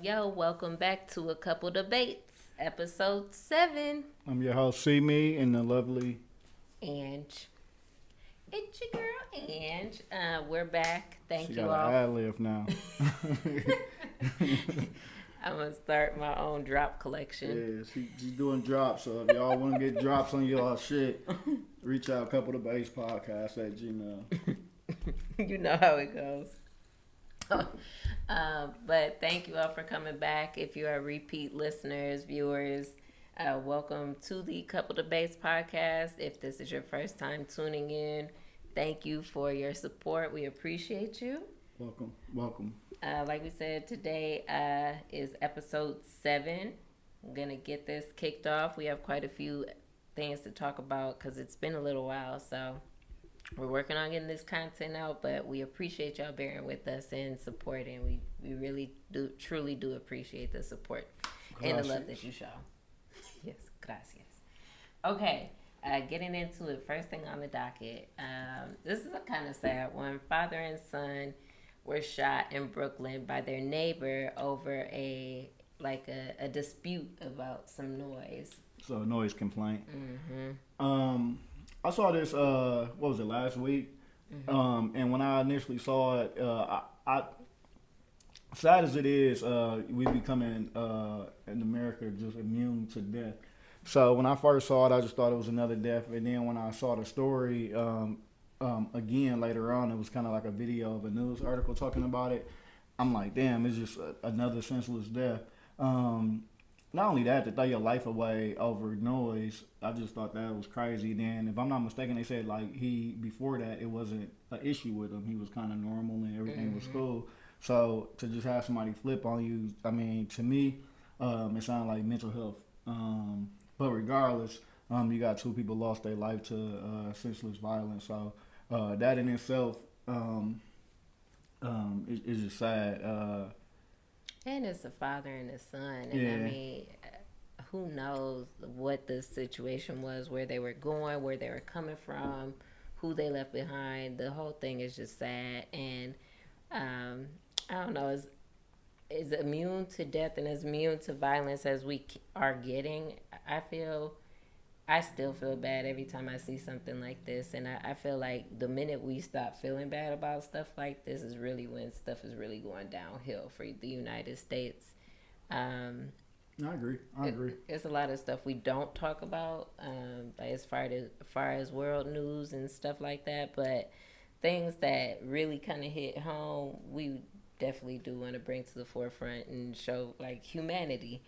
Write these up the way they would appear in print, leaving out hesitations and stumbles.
Yo, welcome back to A Couple Debates, episode 7. I'm your host, See Me, and the lovely. Ange. It's your girl, Ange. We're back. Thank She you got all. an ad lib now. I'm going to start my own drop collection. Yeah, she's doing drops. So if y'all want to get drops on y'all shit, reach out Couple the Base Podcast at Gmail. You know how it goes. But thank you all for coming back. If you are repeat listeners, viewers, welcome to the Couple Debates podcast. If this is your first time tuning in, thank you for your support. We appreciate you. Welcome. Like we said, today is episode 7. I'm going to get this kicked off. We have quite a few things to talk about because it's been a little while, so we're working on getting this content out, but we appreciate y'all bearing with us and supporting. We really do, truly do appreciate the support and the love that you show. Yes, gracias. Okay, getting into it, first thing on the docket. This is a kind of sad one. Father and son were shot in Brooklyn by their neighbor over a dispute about some noise. So noise complaint. Mm-hmm. I saw this. What was it, last week? Mm-hmm. And when I initially saw it, I sad as it is, we becoming in America just immune to death. So when I first saw it, I just thought it was another death. And then when I saw the story again later on, it was kind of like a video of a news article talking about it. I'm like, damn, it's just another senseless death. Not only that, to throw your life away over noise, I just thought that was crazy. Then, if I'm not mistaken, they said like before that, it wasn't an issue with him. He was kind of normal and everything was cool. So to just have somebody flip on you, I mean, to me, it sounded like mental health. But regardless, you got two people lost their life to senseless violence. So that in itself is just sad. And it's a father and a son. And Yeah. I mean, who knows what the situation was, where they were going, where they were coming from, who they left behind. The whole thing is just sad. And I don't know, is immune to death and as immune to violence as we are getting. I still feel bad every time I see something like this. And I feel like the minute we stop feeling bad about stuff like this is really when stuff is really going downhill for the United States. I agree. It's a lot of stuff we don't talk about, like as far as world news and stuff like that. But things that really kind of hit home, we definitely do want to bring to the forefront and show like humanity.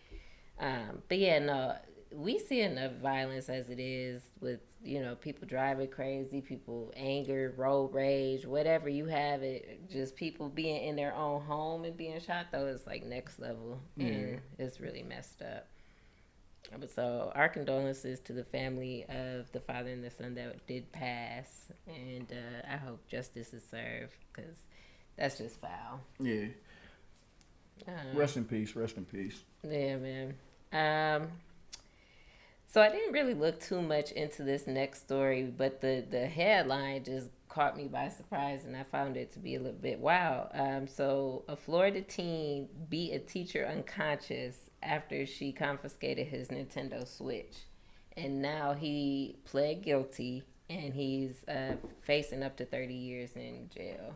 But yeah, no, we see enough violence as it is with, people driving crazy, people anger, road rage, whatever you have it, just people being in their own home and being shot, though, is like next level. Yeah. And it's really messed up. But so our condolences to the family of the father and the son that did pass. And I hope justice is served because that's just foul. Yeah. Rest in peace. Yeah, man. So I didn't really look too much into this next story, but the headline just caught me by surprise, and I found it to be a little bit wild. So a Florida teen beat a teacher unconscious after she confiscated his Nintendo Switch. And now he pled guilty, and he's facing up to 30 years in jail.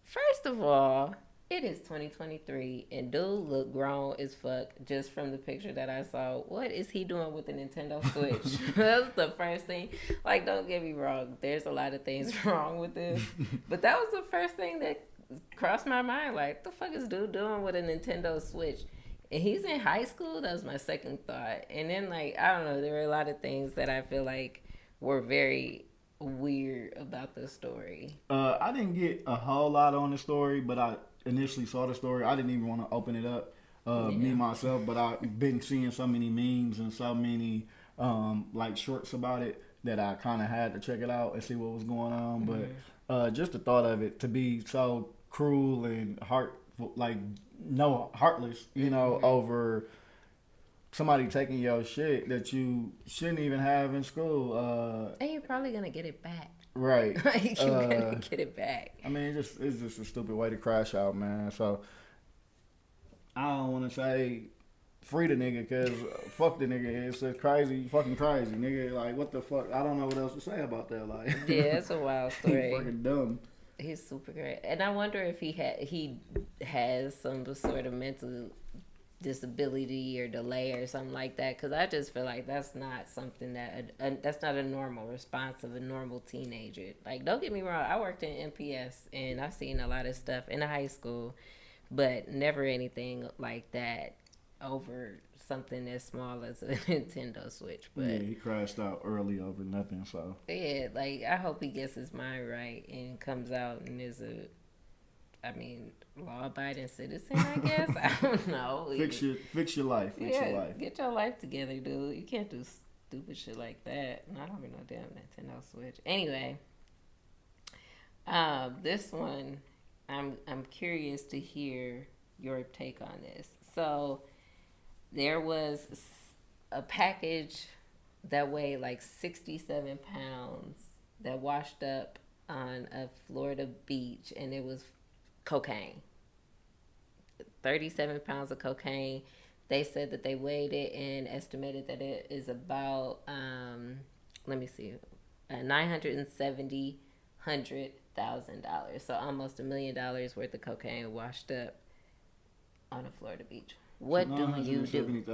First of all, it is 2023, and dude look grown as fuck just from the picture that I saw. What is he doing with the Nintendo Switch? That's the first thing. Like, don't get me wrong. There's a lot of things wrong with this. But that was the first thing that crossed my mind. Like, what the fuck is dude doing with a Nintendo Switch? And he's in high school? That was my second thought. And then, like, I don't know. There were a lot of things that I feel like were very weird about the story. I didn't get a whole lot on the story, but I initially saw the story. I didn't even want to open it up, me myself, but I've been seeing so many memes and so many like shorts about it that I kind of had to check it out and see what was going on. Mm-hmm. But just the thought of it to be so cruel and heartless, over somebody taking your shit that you shouldn't even have in school. And you're probably gonna get it back. Right. Like, you're gonna get it back. I mean, it's just a stupid way to crash out, man. So I don't want to say free the nigga because fuck the nigga. It's a crazy, fucking crazy nigga. Like what the fuck? I don't know what else to say about that. Like Yeah, it's a wild story. He's fucking dumb. He's super great, and I wonder if he has some sort of mental disability or delay or something like that. Because I just feel like that's not something that's not a normal response of a normal teenager. Like, don't get me wrong, I worked in MPS and I've seen a lot of stuff in high school, but never anything like that over something as small as a Nintendo Switch. But yeah, he crashed out early over nothing. So yeah, like I hope he gets his mind right and comes out and is law-abiding citizen, I guess. I don't know. fix your life. Fix your life. Get your life together, dude. You can't do stupid shit like that. Not over no damn Nintendo Switch. Anyway, this one, I'm curious to hear your take on this. So, there was a package that weighed like 67 pounds that washed up on a Florida beach, and it was cocaine. 37 pounds of cocaine. They said that they weighed it and estimated that it is about $970,000. So almost $1 million worth of cocaine washed up on a Florida beach. What do you do?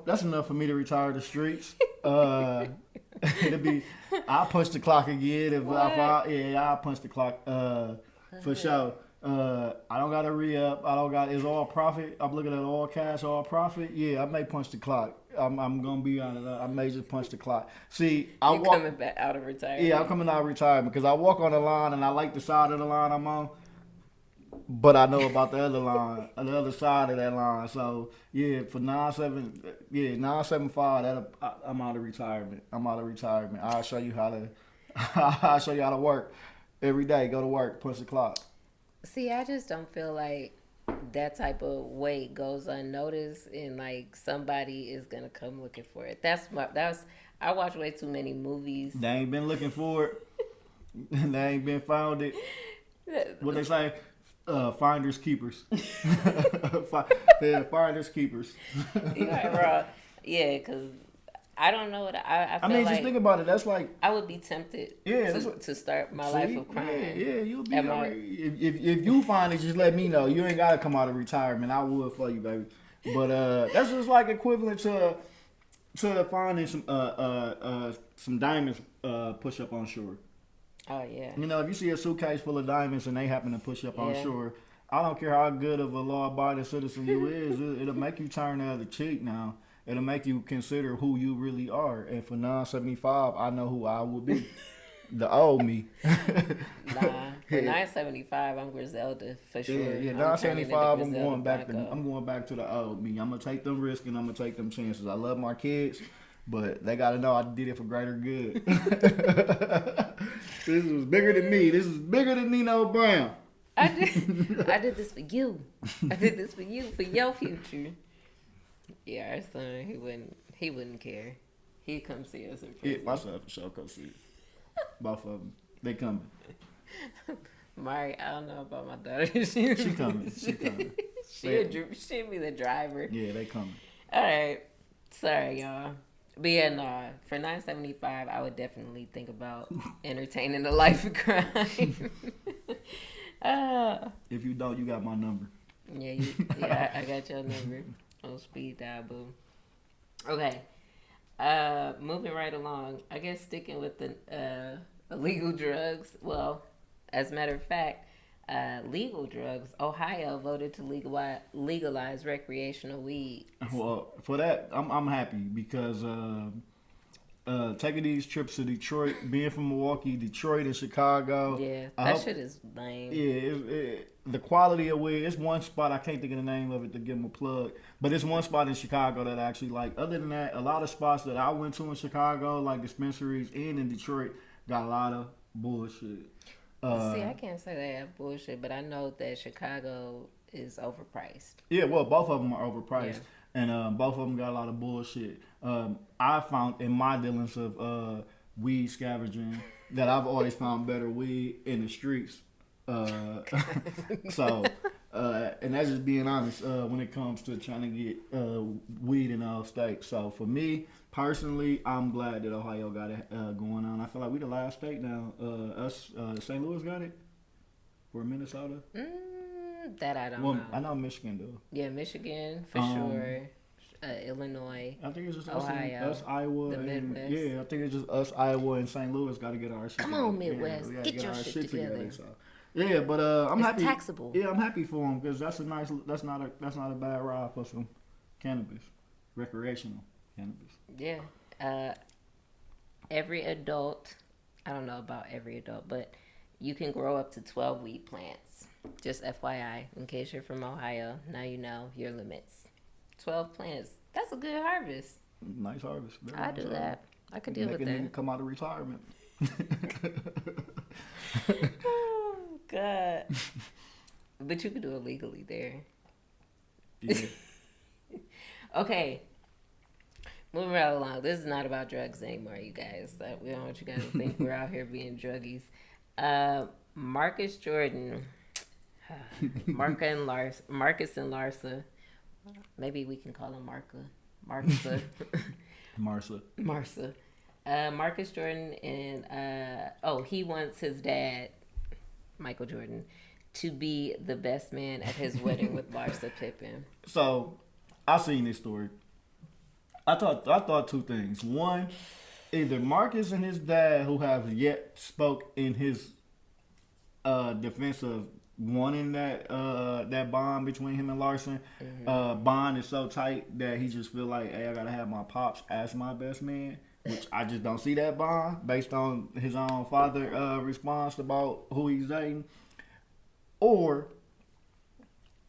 That's enough for me to retire the streets. I'll punch the clock again I'll punch the clock for sure. I don't gotta re-up. It's all profit. I'm looking at all cash, all profit. Yeah, I may punch the clock. I'm gonna be honest. I may just punch the clock. See, I'm coming back out of retirement. Yeah, I'm coming out of retirement because I walk on the line and I like the side of the line I'm on. But I know about the other line, the other side of that line. So yeah, for 975, I'm out of retirement. I'll show you how to work every day. Go to work, punch the clock. See, I just don't feel like that type of weight goes unnoticed, and like somebody is gonna come looking for it. I watch way too many movies. They ain't been looking for it. They ain't been found it. What they say? Finders keepers. Finders keepers. You're right, bro. Yeah, because I don't know what I feel mean, like just think about it. That's like I would be tempted to start my life of crime. Yeah, you'll be right. If you find it, just let me know. You ain't gotta come out of retirement. I would for you, baby. But that's just like equivalent to finding some diamonds push up on shore. Oh yeah. You know, if you see a suitcase full of diamonds and they happen to push up on shore, I don't care how good of a law-abiding citizen you is, it'll make you turn the other cheek now. It'll make you consider who you really are. And for 975, I know who I would be. The old me. Nah, for 975, I'm Griselda for sure. Yeah, 975, I'm going back to the old me. I'm gonna take them risks and I'm gonna take them chances. I love my kids, but they gotta know I did it for greater good. This was bigger than me. This is bigger than Nino Brown. I did this for you. I did this for you, for your future. Yeah, our son, he wouldn't care. He'd come see us in person. Yeah, my son for sure come see us. Both of them. They coming. Mari, I don't know about my daughter. She coming. She'd be the driver. Yeah, they coming. All right. Sorry, y'all. But yeah, no. For $975, I would definitely think about entertaining a life of crime. If you don't, you got my number. Yeah, I got your number on speed dial, boo. Okay. Moving right along. I guess sticking with the illegal drugs. Well, as a matter of fact, legal drugs. Ohio voted to legalize recreational weed. Well, for that, I'm happy because taking these trips to Detroit, being from Milwaukee, Detroit, and Chicago. Yeah, that shit is lame. Yeah, the quality of weed. It's one spot, I can't think of the name of it to give them a plug, but it's one spot in Chicago that I actually like. Other than that, a lot of spots that I went to in Chicago, like dispensaries and in Detroit, got a lot of bullshit. See, I can't say they have bullshit, but I know that Chicago is overpriced. Yeah, well, both of them are overpriced. Yeah. And both of them got a lot of bullshit. I found in my dealings of weed scavenging that I've always found better weed in the streets. So And that's just being honest when it comes to trying to get weed in all states. So for me personally, I'm glad that Ohio got it going on. I feel like we the last state now. St. Louis got it, or Minnesota. That I don't Well, know. I know Michigan do. Yeah, Michigan for sure. Illinois. I think it's just Ohio, us, Iowa, the and Midwest. yeah, I think it's just us, Iowa, and St. Louis got to get our shit. Come together. on, Midwest, we gotta get your our shit together. So. Yeah, but I'm It's happy. taxable. Yeah, I'm happy for them because that's not a bad ride for some cannabis, recreational cannabis. Yeah. Every adult, I don't know about every adult, but you can grow up to 12 weed plants. Just FYI, in case you're from Ohio, now you know your limits. 12 plants. That's a good harvest. Nice harvest. I do that. I could deal with Making them that. come out of retirement. Oh, God. But you could do it legally there. Yeah. Okay. Moving right along. This is not about drugs anymore, you guys. We don't want you guys to think we're out here being druggies. Marcus Jordan. Marcus and Larsa. Maybe we can call him Marcus. Marsa. Marcus Jordan and he wants his dad, Michael Jordan, to be the best man at his wedding with Larsa Pippen. So, I seen this story. I thought two things. One, either Marcus and his dad, who have yet spoke in his defense of wanting that bond between him and Larson. Bond is so tight that he just feel like, hey, I gotta have my pops as my best man, which I just don't see that bond based on his own father response about who he's dating. Or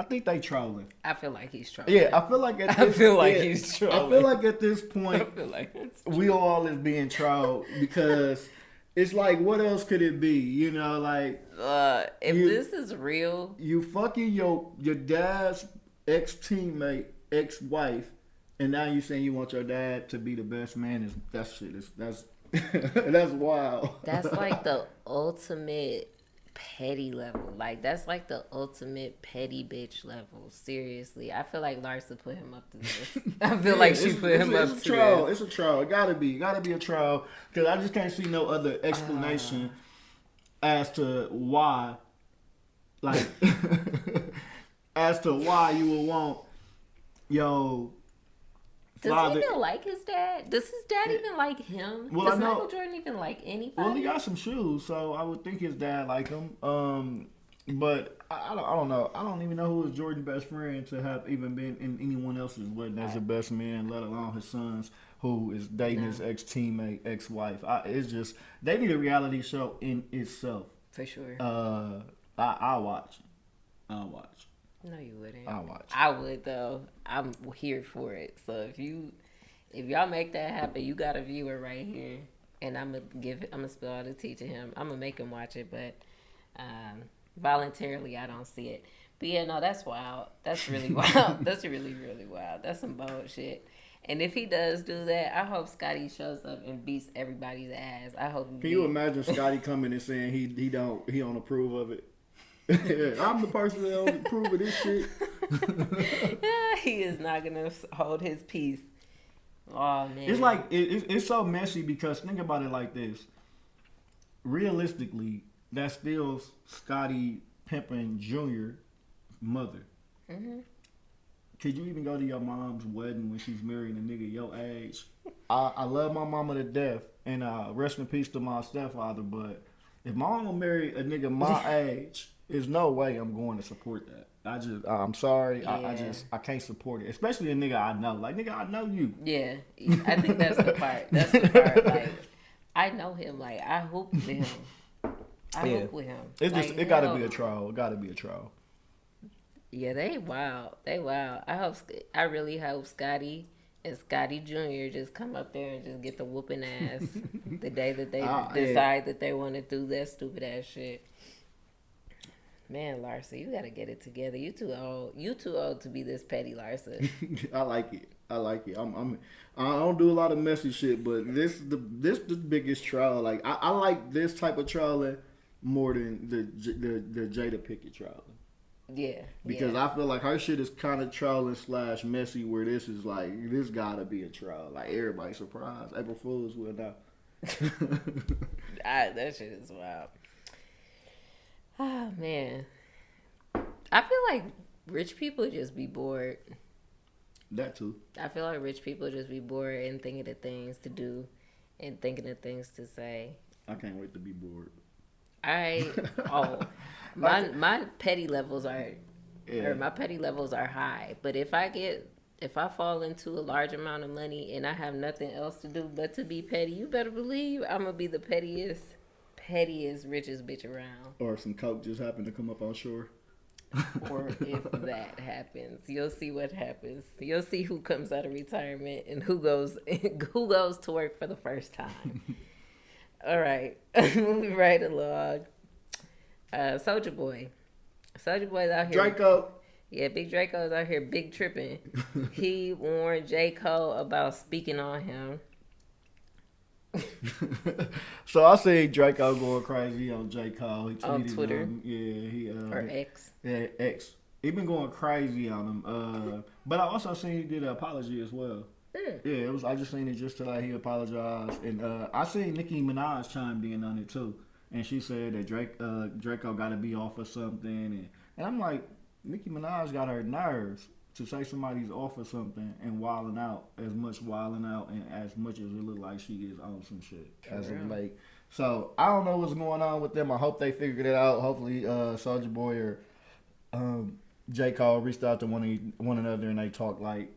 I think they trolling. I feel like he's trolling. Yeah, I feel like he's trolling. I feel like at this point, I feel like we all is being trolled because it's like, what else could it be? You know, like if this is real, you fucking your dad's ex-teammate, ex-wife, and now you saying you want your dad to be the best man. That's that's wild. That's like the ultimate petty level. Like, that's like the ultimate petty bitch level. Seriously. I feel like Larsa put him up to this. I feel like she put him up to this. this. It's a trial. It gotta be a trial. Because I just can't see no other explanation as to why, like, as to why you would want Does he even like his dad? Does his dad even like him? Well, Does I know, Michael Jordan even like anybody? Well, he got some shoes, so I would think his dad like him. But I don't know. I don't even know who is Jordan's best friend to have even been in anyone else's wedding as a best man, let alone his son's, who is dating his ex-teammate, ex-wife. It's just, they need a reality show in itself. For sure. I'll watch. No, you wouldn't. I'll watch. I would though. I'm here for it. So if y'all make that happen, you got a viewer right here, and I'm gonna spill all the tea to him. I'm gonna make him watch it, but voluntarily I don't see it. But yeah, no, that's wild. That's really wild. That's really, really wild. That's some bullshit. And if he does do that, I hope Scotty shows up and beats everybody's ass. I hope. Can you imagine Scotty coming and saying he don't approve of it? I'm the person that don't approve of this shit. He is not gonna hold his peace. Oh man, it's like it's so messy because think about it like this. Realistically, that's still Scotty Pippen Jr. mother. Mm-hmm. Could you even go to your mom's wedding when she's marrying a nigga your age? I love my mama to death, and rest in peace to my stepfather. But if my mama married a nigga my age, there's no way I'm going to support that. I'm sorry. Yeah. I can't support it. Especially a nigga I know. Like, nigga, I know you. Yeah, I think that's the part. That's the part. Like, I know him. Like, I hoop with him. I hoop with him. It's like, just, it gotta be a trial. It gotta be a trial. Yeah, they wild. They wild. I really hope Scotty and Scotty Jr. just come up there and just get the whooping ass the day that they decide that they want to do that stupid ass shit. Man, Larsa, you gotta get it together. You too old. You too old to be this petty, Larsa. I like it. I don't do a lot of messy shit, but this the biggest trial. Like I like this type of trialing more than the Jada Pickett trial. Yeah. Because yeah. I feel like her shit is kind of trolling / messy. Where this is like, this gotta be a troll. Like everybody surprised. April Fools will now. That shit is wild. Oh man, I feel like rich people just be bored. That too. I feel like rich people just be bored and thinking of things to do, and thinking of things to say. I can't wait to be bored. I oh my petty levels are or my petty levels are high. But if I fall into a large amount of money and I have nothing else to do but to be petty, you better believe I'm gonna be the pettiest, richest bitch around. Or some coke just happened to come up on shore. Or if that happens, you'll see what happens. You'll see who comes out of retirement and who goes to work for the first time. All right, moving right along. Soldier Boy. Soldier Boy's out here. Draco. Yeah, Big Draco's out here big tripping. He warned J. Cole about speaking on him. So I see Draco going crazy on J. Cole. He tweeted On Twitter? Or X. Yeah, X. He been going crazy on him. But I also seen he did an apology as well. Yeah, it was. I just seen it just today. He apologized, and I seen Nicki Minaj chimed in on it too, and she said that Draco got to be off of something, and I'm like, Nicki Minaj got her nerves to say somebody's off of something and wilding out and as much as it look like she is on some shit as of late. So I don't know what's going on with them. I hope they figured it out. Hopefully, Soulja Boy or J. Cole reached out to one another and they talk like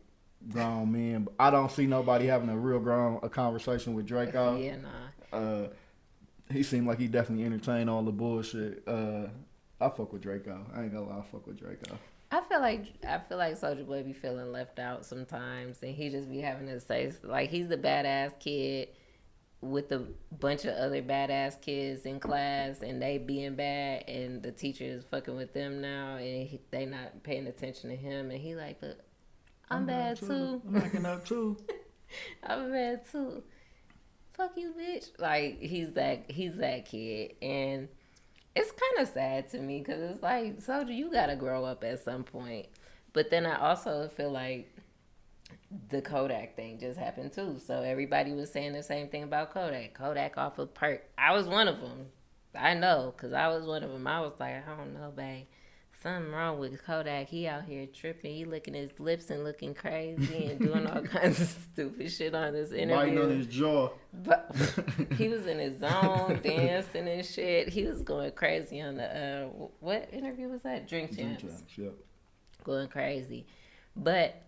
grown men. But I don't see nobody having a conversation with Draco. Yeah, nah. He seemed like he definitely entertained all the bullshit. I fuck with Draco. I ain't gonna lie, I fuck with Draco. I feel like Soulja Boy be feeling left out sometimes, and he just be having to say like he's the badass kid with a bunch of other badass kids in class, and they being bad, and the teacher is fucking with them now, and they not paying attention to him, and he like, look, I'm bad too. I'm acting up too. I'm bad too. Fuck you, bitch. Like he's that kid, and it's kind of sad to me because it's like, Soulja, you gotta grow up at some point. But then I also feel like the Kodak thing just happened too. So everybody was saying the same thing about Kodak. Kodak off of perk. I was one of them. I know, because I was one of them. I was like, I don't know, babe. Something wrong with Kodak. He out here tripping. He licking his lips and looking crazy and doing all kinds of stupid shit on this interview. Biting on his jaw. But he was in his zone, dancing and shit. He was going crazy on the, what interview was that? Drink Champs. Yep. Going crazy. But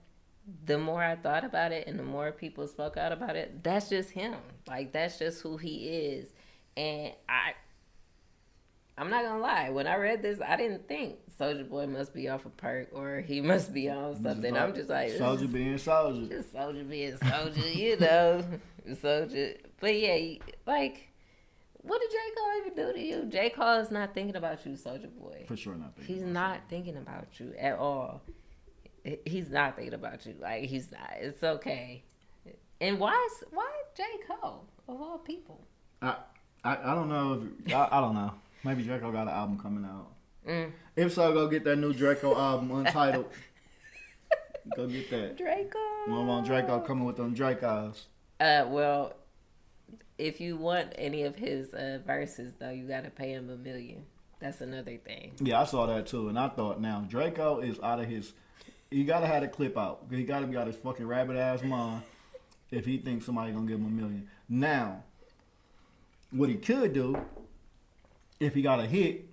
the more I thought about it and the more people spoke out about it, that's just him. Like, that's just who he is. And I'm not gonna lie. When I read this, I didn't think Soulja Boy must be off a perk or he must be on something. I'm just like, Soulja being Soulja. Just Soulja being Soulja, you know, Soulja. But yeah, like, what did J. Cole even do to you? J. Cole is not thinking about you, Soulja Boy. For sure not thinking. He's not thinking about you at all. He's not thinking about you. Like, he's not. It's okay. And why J. Cole of all people? I don't know. I don't know. Maybe Draco got an album coming out. If so, go get that new Draco album, Untitled. Go get that. Draco. I want Draco coming with them Dracos. Well, if you want any of his verses, though, you got to pay him $1 million. That's another thing. Yeah, I saw that too, and I thought, now Draco is out of his. He gotta have a clip out. He gotta be out his fucking rabbit ass mind if he thinks somebody gonna give him $1 million. Now, what he could do, if he got a hit,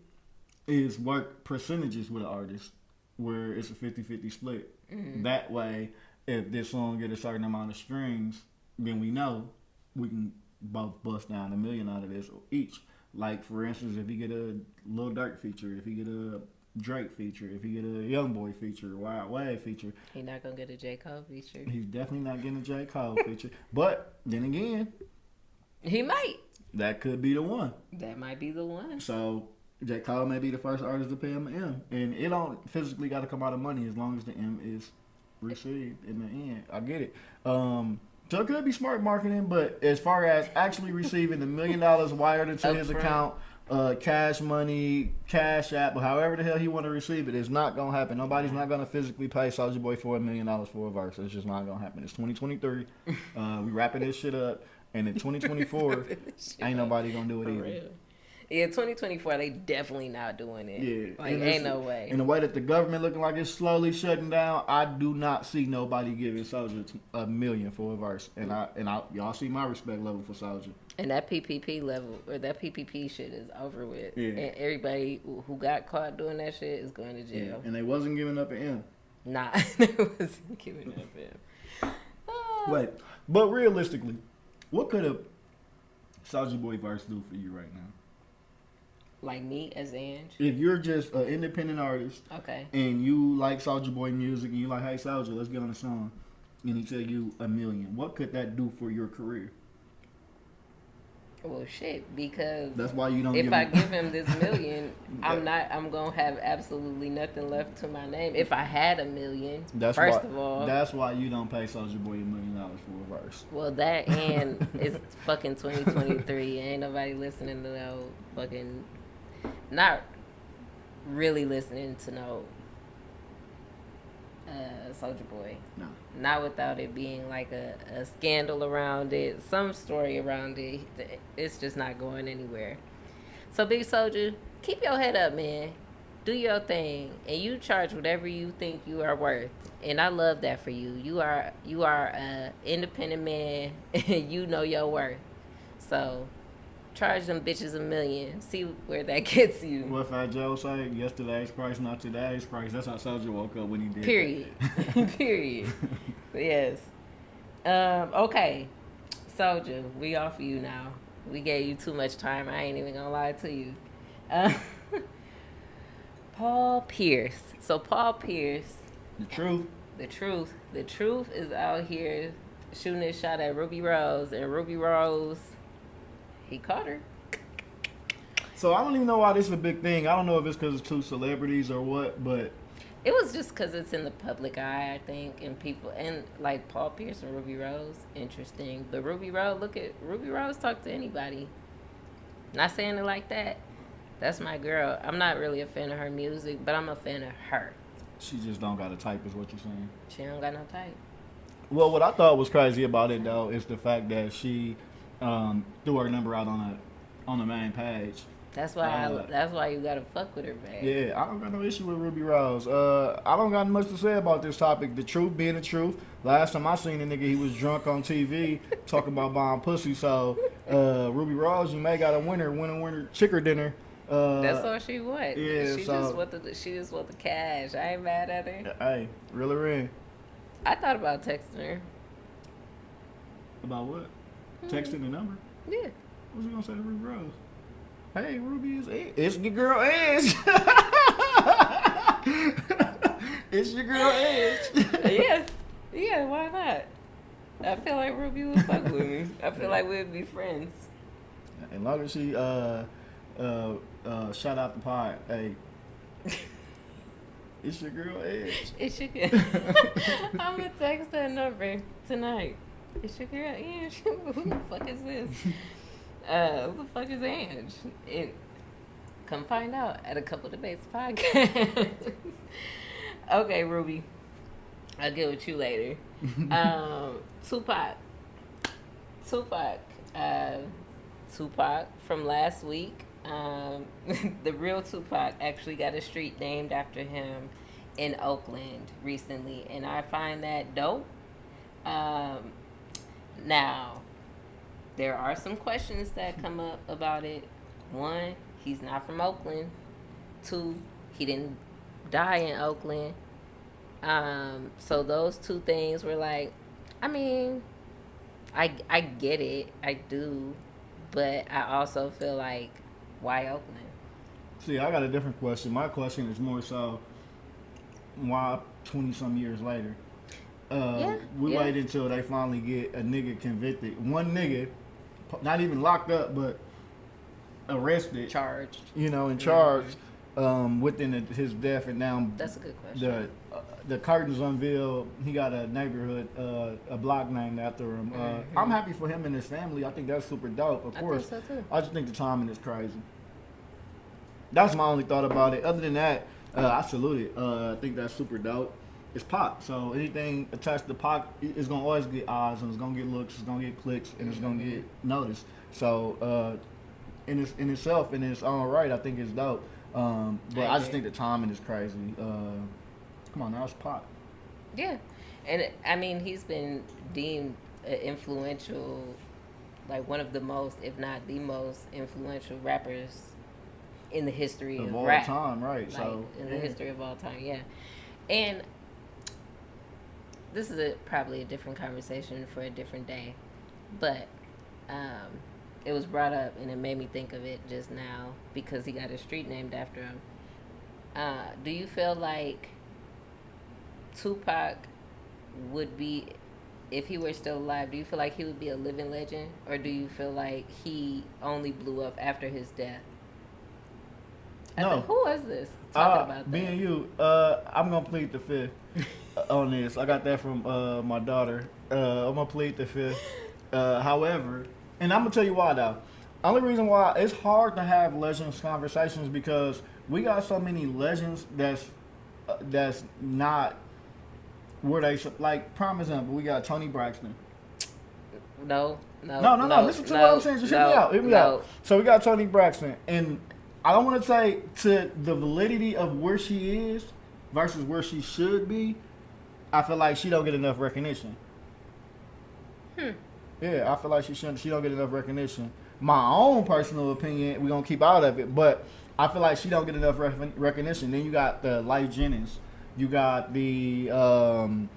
is work percentages with an artist, where it's a 50-50 split. Mm-hmm. That way, if this song get a certain amount of streams, then we know we can both bust down $1 million out of this each. Like, for instance, if he get a Lil Durk feature, if he get a Drake feature, if he get a YoungBoy feature, Wild Wave feature. He's not going to get a J. Cole feature. He's definitely not getting a J. Cole feature. But, then again, he might. That could be the one. That might be the one. So, J. Cole may be the first artist to pay him an M. And it don't physically got to come out of money as long as the M is received in the end. I get it. So it could be smart marketing, but as far as actually receiving the $1 million wired into his account cash money, cash app, or however the hell he want to receive it. It's not gonna happen. Nobody's not gonna physically pay Soulja Boy $4 million for a verse. It's just not gonna happen. It's 2023. We wrapping this shit up, and in 2024, ain't nobody gonna do it For either. real. Yeah, 2024, they definitely not doing it. Yeah, Like, and ain't it's- no way. In the way that the government looking like it's slowly shutting down, I do not see nobody giving Soulja $1 million for a verse. And y'all see my respect level for Soulja. And that PPP level, or that PPP shit is over with. Yeah. And everybody who got caught doing that shit is going to jail. And they wasn't giving up an M. Nah, they wasn't giving up him. Wait, but realistically, what could a Soulja Boy verse do for you right now? Like me as Ange. If you're just an independent artist Okay. and you like Soulja Boy music and you like, hey Soulja, let's get on the song, and he tell you $1 million, what could that do for your career? Well, shit, because That's why you don't. if give I him- give him this million, I'm gonna have absolutely nothing left to my name. If I had $1 million, first of all, that's why you don't pay Soulja Boy $1 million for a verse. well, that and it's fucking 2023. Ain't nobody listening to no fucking, not really listening to no Soulja Boy. No. Not without it being like a scandal around it, some story around it. It's just not going anywhere. So Big Soulja, keep your head up, man. Do your thing, and you charge whatever you think you are worth. And I love that for you. You are a independent man, and you know your worth. So charge them bitches $1 million. See where that gets you. What Fat Joe say? Yesterday's price, not today's price. That's how Soulja woke up when he did. Period. Period. Yes. Okay. Soulja, we offer you now. We gave you too much time. I ain't even gonna lie to you. Paul Pierce. So Paul Pierce, The truth. the truth is out here shooting his shot at Ruby Rose, and Ruby Rose, he caught her. So I don't even know why this is a big thing. I don't know if it's because it's two celebrities or what, but It was just because it's in the public eye, I think, and people, and like Paul Pierce and Ruby Rose, interesting. But Ruby Rose, look at Ruby Rose, talk to anybody. Not saying it like that. That's my girl. I'm not really a fan of her music, but I'm a fan of her. she just don't got a type, is what you're saying. She don't got no type. Well, what I thought was crazy about it though is the fact that she threw her number out on the main page. That's why. That's why you gotta fuck with her, man. Yeah, I don't got no issue with Ruby Rose. I don't got much to say about this topic. The truth being the truth. Last time I seen a nigga, he was drunk on TV talking about buying pussy. So, Ruby Rose, you may got a winner chicker dinner. That's all she want. yeah, she so- just want the cash. I ain't mad at her. Hey, reel her in. I thought about texting her. About what? Texting the number? Yeah. What's you gonna say to Ruby Rose? Hey, Ruby, it's your girl Edge. It's your girl Edge. Yeah. Yeah, why not? I feel like Ruby would fuck with me. I feel like we'd be friends. As long as she shout out the pod. Hey, it's your girl Edge. It's your girl. I'm gonna text that number tonight. It's your girl Ange. Who the fuck is this? Who the fuck is Ange? Come find out at a Couple Debates podcast. Okay, Ruby. I'll get with you later. Tupac. Tupac from last week. The real Tupac actually got a street named after him in Oakland recently, and I find that dope. Now, there are some questions that come up about it. One, he's not from Oakland. Two, he didn't die in Oakland. So those two things were like, I mean, I get it, I do, but I also feel like, why Oakland? See, I got a different question. My question is more so, why 20-some years later? We yeah. waited until they finally get a nigga convicted. One nigga, not even locked up, but arrested. Charged. You know, and charged within his death, and now That's a good question. the curtains unveiled. He got a neighborhood, a block named after him. I'm happy for him and his family. I think that's super dope. Of course, I think so too. I just think the timing is crazy. That's my only thought about it. Other than that, I salute it. I think that's super dope. It's Pac, so anything attached to Pac is gonna always get eyes, and it's gonna get looks, it's gonna get clicks, and it's gonna get noticed. So in itself, in its own right, I think it's dope. But I just think the timing is crazy. Come on, now it's Pac. Yeah, and I mean he's been deemed influential, like one of the most, if not the most influential rappers in the history of all rap. time, right? Like, So in the history of all time, yeah. And this is probably a different conversation for a different day, but it was brought up and it made me think of it just now because he got a street named after him. Do you feel like Tupac would be, if he were still alive, do you feel like he would be a living legend, or do you feel like he only blew up after his death? No. Who was this talking about that? Me and you. I'm gonna plead the fifth on this. I got that from my daughter. I'm gonna plead the fifth. However, and I'm gonna tell you why though. Only reason why it's hard to have legends conversations because we got so many legends that's not where they should. Like prime example, we got Tony Braxton. No. Listen to what I'm saying. Just hear me out. So we got Tony Braxton, and I don't want to say to the validity of where she is versus where she should be. I feel like she don't get enough recognition. Yeah, I feel like she shouldn't. She don't get enough recognition. My own personal opinion, we're gonna keep out of it, but I feel like she don't get enough recognition. Then you got the Lyfe Jennings, you got the even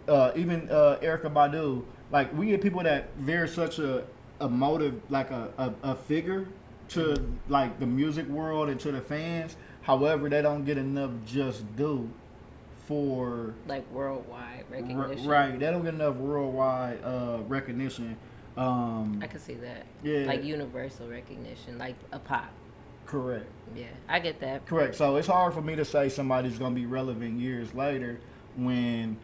Erykah Badu. Like we get people that they're such a motive, like a figure to like the music world and to the fans. However, they don't get enough just due for like worldwide recognition. Right, they don't get enough worldwide recognition. I can see that. Yeah, like universal recognition, like a pop. Correct. Yeah, I get that. Correct. So it's hard for me to say somebody's gonna be relevant years later when,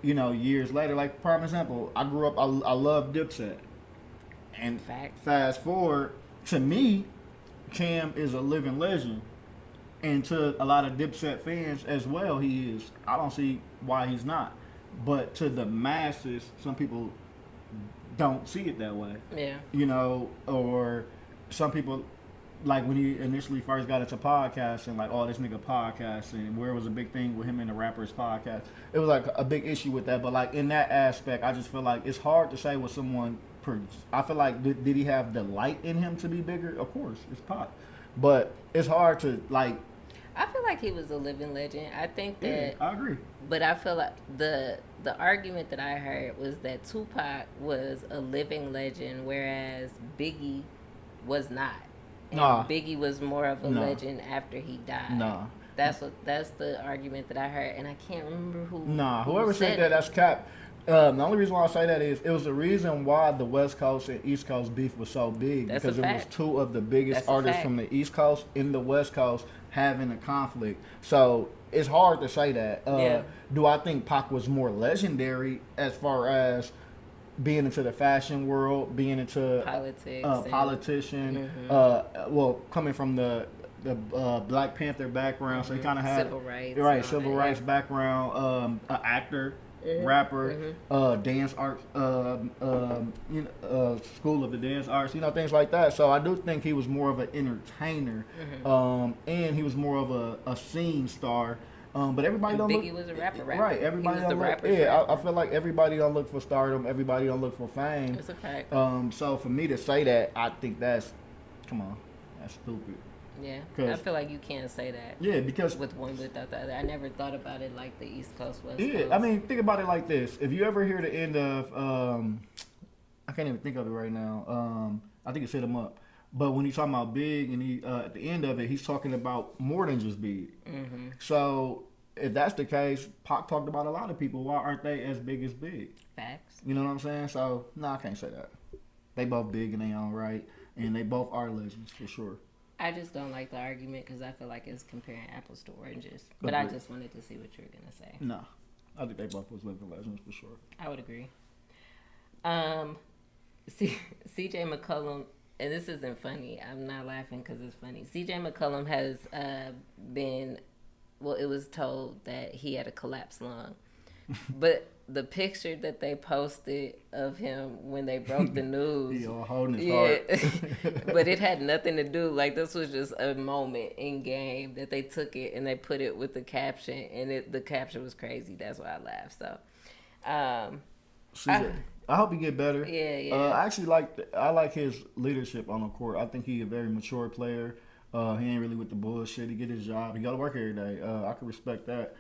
years later. Like prime example, I grew up. I love Dipset, and fast forward to me, Cam is a living legend. And to a lot of Dipset fans as well, he is. I don't see why he's not. But to the masses, some people don't see it that way. Yeah. Or some people, like when he initially first got into podcasting, like, oh, this nigga podcasting, where it was a big thing with him and the rappers podcast. It was like a big issue with that. But like in that aspect, I just feel like it's hard to say what someone produced. I feel like, did he have the light in him to be bigger? Of course, it's Pac. But it's hard to like. I feel like he was a living legend. I think that. Yeah, I agree. But I feel like the argument that I heard was that Tupac was a living legend, whereas Biggie was not. And Biggie was more of a legend after he died. That's the argument that I heard, and I can't remember who. Whoever said that, that's cap. The only reason why I say that is it was the reason why the West Coast and East Coast beef was so big because it was two of the biggest artists from the East Coast and the West Coast having a conflict. So it's hard to say that. Do I think Pac was more legendary as far as being into the fashion world, being into politics, politician? Coming from the Black Panther background, so he kind of had civil rights background, an actor. Rapper, dance arts, school of the dance arts, things like that. So I do think he was more of an entertainer, and he was more of a scene star. But everybody don't Biggie was a rapper, right? Everybody don't look. I feel like everybody don't look for stardom. Everybody don't look for fame. It's a fact. So for me to say that, I think that's stupid. Yeah, I feel like you can't say that. Yeah, because with one without the other. I never thought about it like the East Coast, West Coast. Yeah, I mean, think about it like this. If you ever hear the end of, I can't even think of it right now. I think it's Hit 'Em Up. But when he's talking about Big, and he at the end of it, he's talking about more than just Big. Mm-hmm. So if that's the case, Pac talked about a lot of people. Why aren't they as big as Big? Facts. You know what I'm saying? So no, I can't say that. They both big in their own right, and they both are legends for sure. I just don't like the argument because I feel like it's comparing apples to oranges. But I just wanted to see what you were going to say. No. I think they both was living legends for sure. I would agree. CJ McCollum and this isn't funny. I'm not laughing because it's funny. CJ McCollum has been, well, it was told that he had a collapsed lung. But the picture that they posted of him when they broke the news, He all holding his heart. but it had nothing to do. Like, this was just a moment in game that they took it and they put it with the caption, and the caption was crazy. That's why I laughed. So, I hope he get better. Yeah. I actually I like his leadership on the court. I think he a very mature player. He ain't really with the bullshit. He get his job. He got to work every day. I can respect that.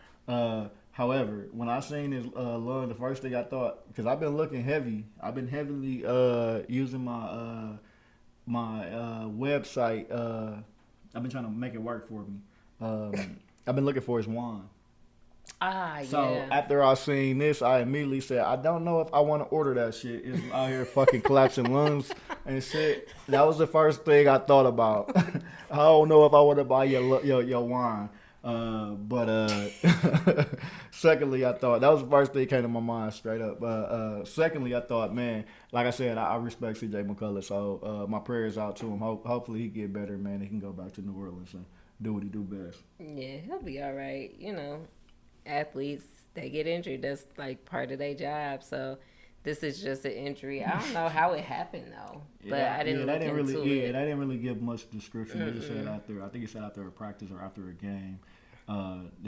However, when I seen his lung, the first thing I thought, because I've been looking heavy. I've been heavily using my website. I've been trying to make it work for me. I've been looking for his wand. So after I seen this, I immediately said, I don't know if I want to order that shit. It's out here fucking collapsing lungs and shit. That was the first thing I thought about. I don't know if I want to buy your wine. But secondly, I thought that was the first thing that came to my mind straight up. Secondly, I thought, man, like I said, I respect CJ McCullough, so my prayers out to him. Hopefully he get better, man. He can go back to New Orleans and do what he do best. Yeah, he'll be all right. You know, athletes, they get injured. That's like part of their job. So this is just an injury. I don't know how it happened though, but I didn't look into it. They didn't really give much description. They just said after, I think he said after a practice or after a game,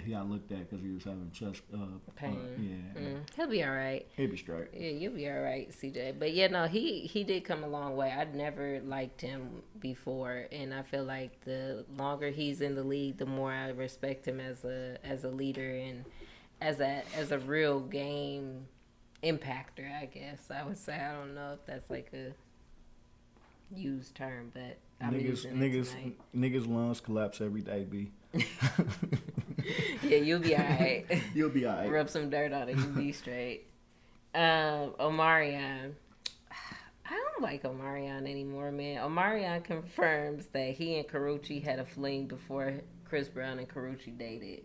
he got looked at because he was having chest pain. He'll be all right. He'll be straight. Yeah, you'll be all right, CJ. But yeah, no, he did come a long way. I'd never liked him before, and I feel like the longer he's in the league, the more I respect him as a leader and as a real game impactor, I guess I would say. I don't know if that's like a used term, but I'm using it tonight. Niggas lungs collapse every day, B. Yeah, you'll be alright. You'll be alright. Rub some dirt on it, you'll be straight. Omarion. I don't like Omarion anymore, man. Omarion confirms that he and Karrueche had a fling before Chris Brown and Karrueche dated.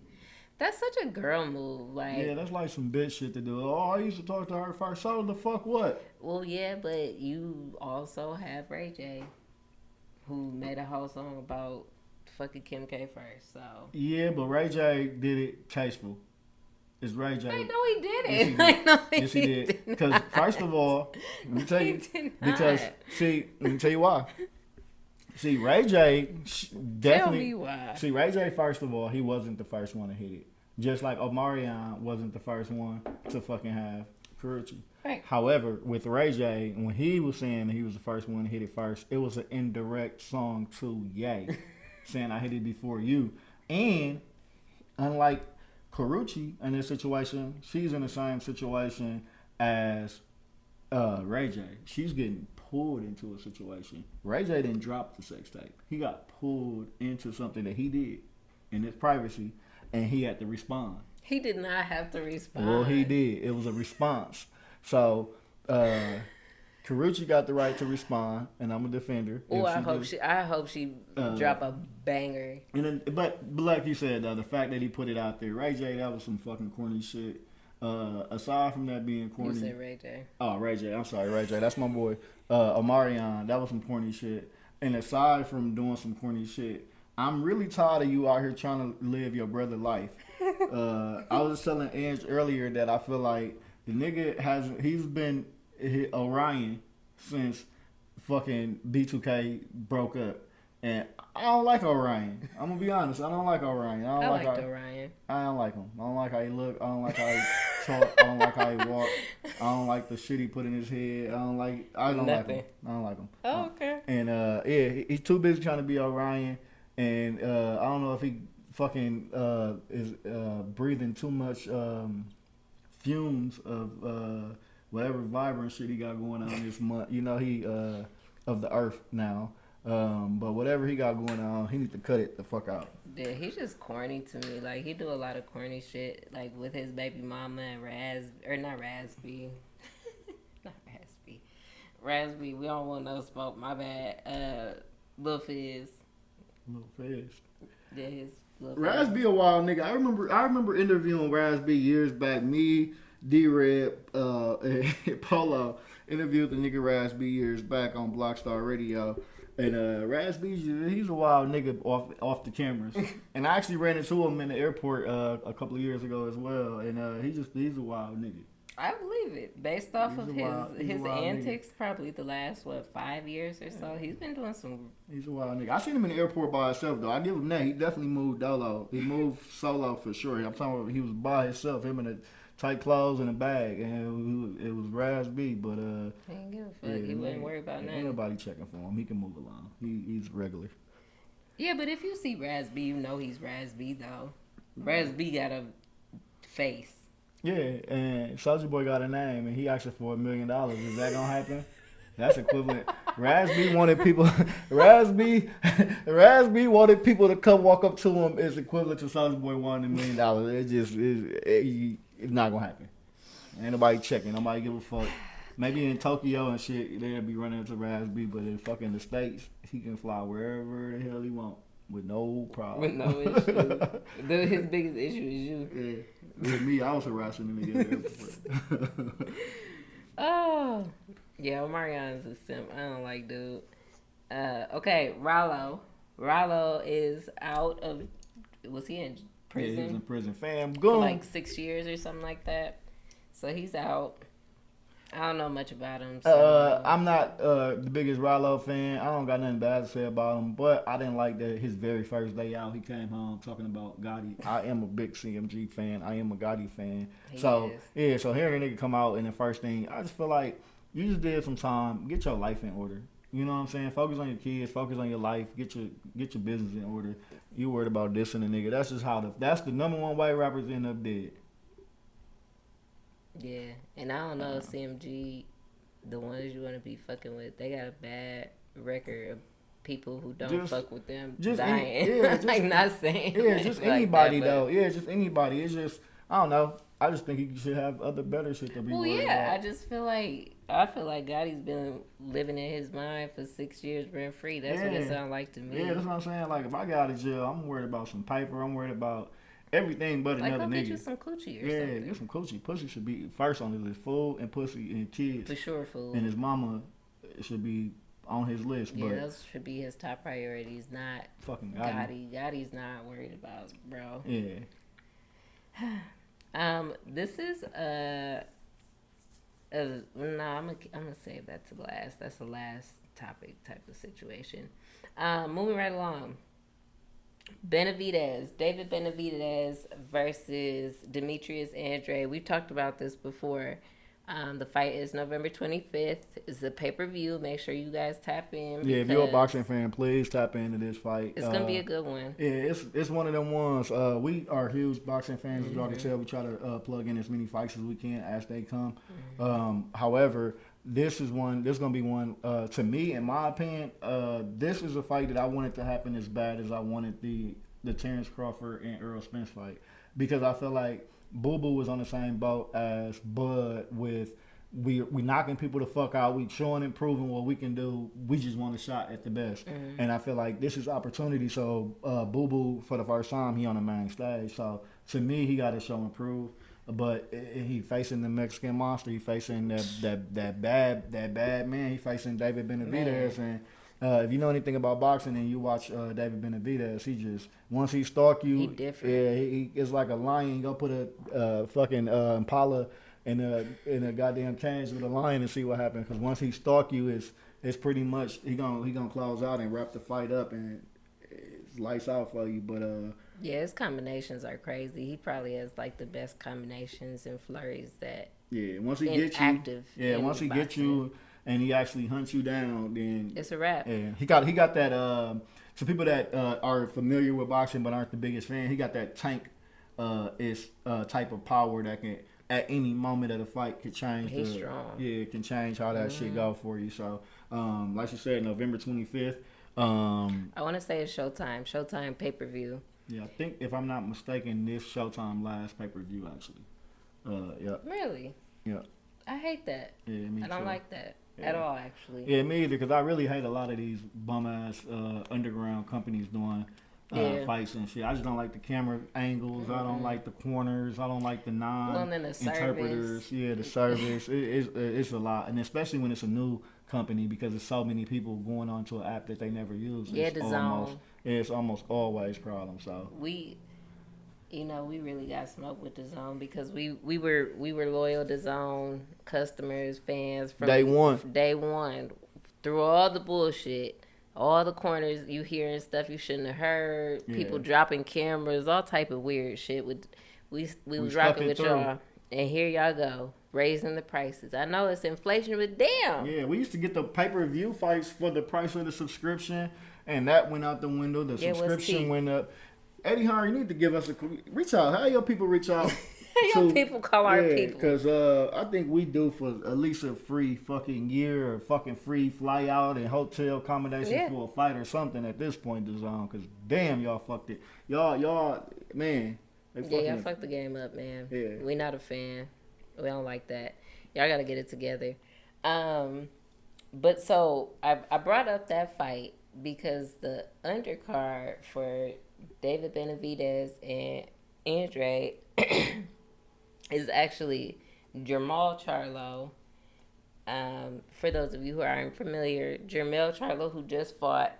That's such a girl move. Like, yeah, that's like some bitch shit to do. Oh, I used to talk to her first. So the fuck what? Well, yeah, but you also have Ray J, who made a whole song about fucking Kim K first. So yeah, but Ray J did it tasteful. It's Ray J. I know he didn't. I know yes, he did. Because first of all, let me tell you. Because let me tell you why. See, Ray J definitely. Tell me why. See, Ray J, first of all, he wasn't the first one to hit it. Just like Omarion wasn't the first one to fucking have Karrueche. Right. However, with Ray J, when he was saying he was the first one to hit it first, it was an indirect song to Ye, saying I hit it before you. And unlike Karrueche in this situation, she's in the same situation as Ray J. She's getting pulled into a situation. Ray J didn't drop the sex tape. He got pulled into something that he did in his privacy, and he had to respond. He did not have to respond. Well, he did. It was a response. So, Karrueche got the right to respond, and I'm a defender. Oh, I hope she drop a banger. And then, but like you said, the fact that he put it out there, Ray J, that was some fucking corny shit. Aside from that being corny, you said Ray J. Oh, Ray J. I'm sorry, Ray J. That's my boy. Omarion, that was some corny shit. And aside from doing some corny shit, I'm really tired of you out here trying to live your brother life. I was just telling Ange earlier that I feel like the nigga he's been Orion since fucking B2K broke up. And I don't like Orion. I'm gonna be honest. I don't like Orion. I like Orion. I don't like him. I don't like how he look. I don't like how he talk. I don't like how he walk. I don't like the shit he put in his head. I don't like him. I don't like him. Oh, okay. And yeah, he's too busy trying to be Orion. And I don't know if he fucking is breathing too much fumes of whatever vibrant shit he got going on this month. You know, he of the earth now. But whatever he got going on, he needs to cut it the fuck out. Yeah, he's just corny to me. Like, he do a lot of corny shit, like with his baby mama and not Raspy. Raspy, we don't want no smoke, my bad. Lil Fizz. Lil Fizz. Yeah, his Lil Fizz. Raspy a wild nigga. I remember interviewing Raspy years back. Me, D-Red, and Polo interviewed the nigga Raspy years back on Blockstar Radio. And Raspy, he's a wild nigga off the cameras. And I actually ran into him in the airport a couple of years ago as well. And he's a wild nigga. I believe it. Based off of his wild antics, probably the last 5 years or so, he's been doing some. He's a wild nigga. I seen him in the airport by himself though. I give him that. He definitely moved dolo. He moved solo for sure. I'm talking about he was by himself. Him in the tight clothes and a bag, and it was Raspy. But he didn't give a fuck. He wasn't worried about nothing. Ain't nobody checking for him. He can move along. He's regular. Yeah, but if you see Raspy, you know he's Raspy though. Raspy got a face. Yeah, and Soulja Boy got a name, and he asked for $1 million. Is that gonna happen? That's equivalent. Raspy wanted people. Raspy wanted people to come walk up to him. Is equivalent to Soulja Boy wanting $1 million. It's not gonna happen. Ain't nobody checking. Nobody give a fuck. Maybe in Tokyo and shit, they'll be running into Raspy, but in fucking the States, he can fly wherever the hell he want with no problem. With no issue. His biggest issue is you. Yeah. With me, I was harassing the nigga. Oh. Yeah, Omarion's a simp. I don't like dude. Okay, Rollo. Rollo is out of... Was he in prison? Yeah, he was in prison. Fam, For go. like 6 years or something like that. So he's out. I don't know much about him. So. I'm not the biggest Rollo fan. I don't got nothing bad to say about him, but I didn't like that his very first day out, he came home talking about Gotti. I am a big CMG fan. I am a Gotti fan. So hearing a nigga come out and the first thing, I just feel like you just did some time. Get your life in order. You know what I'm saying? Focus on your kids. Focus on your life. Get your business in order. You worried about this and the nigga. That's just that's the number one way rappers end up dead. Yeah, and I don't know, CMG, the ones you want to be fucking with, they got a bad record of people who don't fuck with them dying. Like, not saying. Yeah, just anybody, though. Yeah, just anybody. It's just, I don't know. I just think he should have other better shit to be worried about. I just feel like, Gotti's been living in his mind for 6 years rent free. That's what it sounds like to me. Yeah, that's what I'm saying. Like, if I get out of jail, I'm worried about some paper. I'm worried about everything but another nigga. Get you some coochie or something. Yeah, get some coochie. Pussy should be first on his list. Food and pussy and kids. For sure, food. And his mama should be on his list. Yeah, but those should be his top priorities, not fucking Gotti. Gotti's not worried about, bro. Yeah. This is no, I'm gonna save that to last. That's the last topic type of situation. Moving right along. David Benavidez versus Demetrius Andrade. We've talked about this before. The fight is November 25th. It's a pay-per-view. Make sure you guys tap in. Yeah, if you're a boxing fan, please tap into this fight. It's going to be a good one. Yeah, it's one of them ones. We are huge boxing fans, as y'all can tell. We try to plug in as many fights as we can as they come. However, this is going to be one, to me, in my opinion, this is a fight that I wanted to happen as bad as I wanted the Terrence Crawford and Errol Spence fight. Because I feel like Boo Boo was on the same boat as Bud with we knocking people the fuck out. We showing and proving what we can do. We just want a shot at the best. And I feel like this is opportunity. So Boo Boo, for the first time, he on the main stage. So to me, he got to show and prove. But he facing the Mexican monster. He facing that bad man. He facing David Benavidez. And if you know anything about boxing and you watch David Benavidez, he just once he stalk you, he different. Yeah, he is like a lion. You go put a fucking impala in a goddamn cage with a lion and see what happens. Because once he stalk you, it's pretty much he gonna close out and wrap the fight up and it's lights out for you. But yeah, his combinations are crazy. He probably has like the best combinations and flurries that. Yeah, once he gets you, and he actually hunts you down, then it's a wrap. Yeah, he got that. To people that are familiar with boxing but aren't the biggest fan, he got that tank type of power that can at any moment of the fight could change. He's strong. Yeah, it can change how that shit go for you. So, like you said, November 25th. I want to say it's Showtime. Showtime pay-per-view. Yeah, I think if I'm not mistaken, this Showtime last pay-per-view actually. Yeah. Really? Yeah. I hate that. Yeah, me I don't too. like that at all, actually. Yeah, me either, because I really hate a lot of these bum-ass underground companies doing Yeah. fights and shit. I just don't like the camera angles. I don't like the corners. I don't like the Well, then the interpreters. service. Yeah, the service. It's a lot, and especially when it's a new company because there's so many people going onto an app that they never use. Yeah, the zone. It's almost always problem. So We we really got smoked with the zone because we were loyal to zone customers, fans from day one, through all the bullshit, all the corners you hear and stuff you shouldn't have heard, people dropping cameras, all type of weird shit. We was rocking with y'all, and here y'all go raising the prices. I know it's inflation, but damn. Yeah, we used to get the pay-per-view fights for the price of the subscription, and that went out the window. The subscription went up. Eddie Hearn, you need to give us reach out. How your people reach out? Your people call our people. Because I think we do for at least a free fucking year or fucking free fly out and hotel accommodation for a fight or something at this point, the zone. Because damn, y'all fucked it. Y'all, man. Y'all fucked the game up, man. Yeah. We not a fan. We don't like that. Y'all got to get it together. But so I brought up that fight because the undercard for David Benavidez and Andre is actually Jermall Charlo. For those of you who aren't familiar, Jermall Charlo, who just fought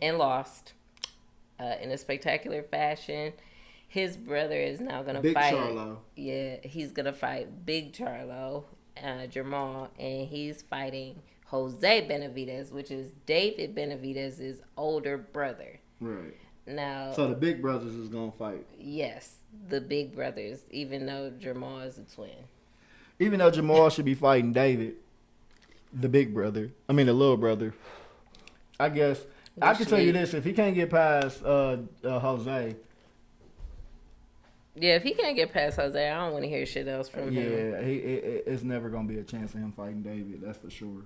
and lost in a spectacular fashion. His brother is now going to fight. Big Charlo. Yeah, he's going to fight Big Charlo, Jermall, and he's fighting Jose Benavidez, which is David Benavidez's older brother. Right. Now, so the Big Brothers is going to fight. Yes, the Big Brothers, even though Jermall is a twin. Even though Jermall should be fighting David, the big brother. I mean, the little brother. I guess. I can tell you this. If he can't get past Jose. Yeah, if he can't get past Jose, I don't want to hear shit else from him. Yeah, it's never going to be a chance of him fighting David. That's for sure.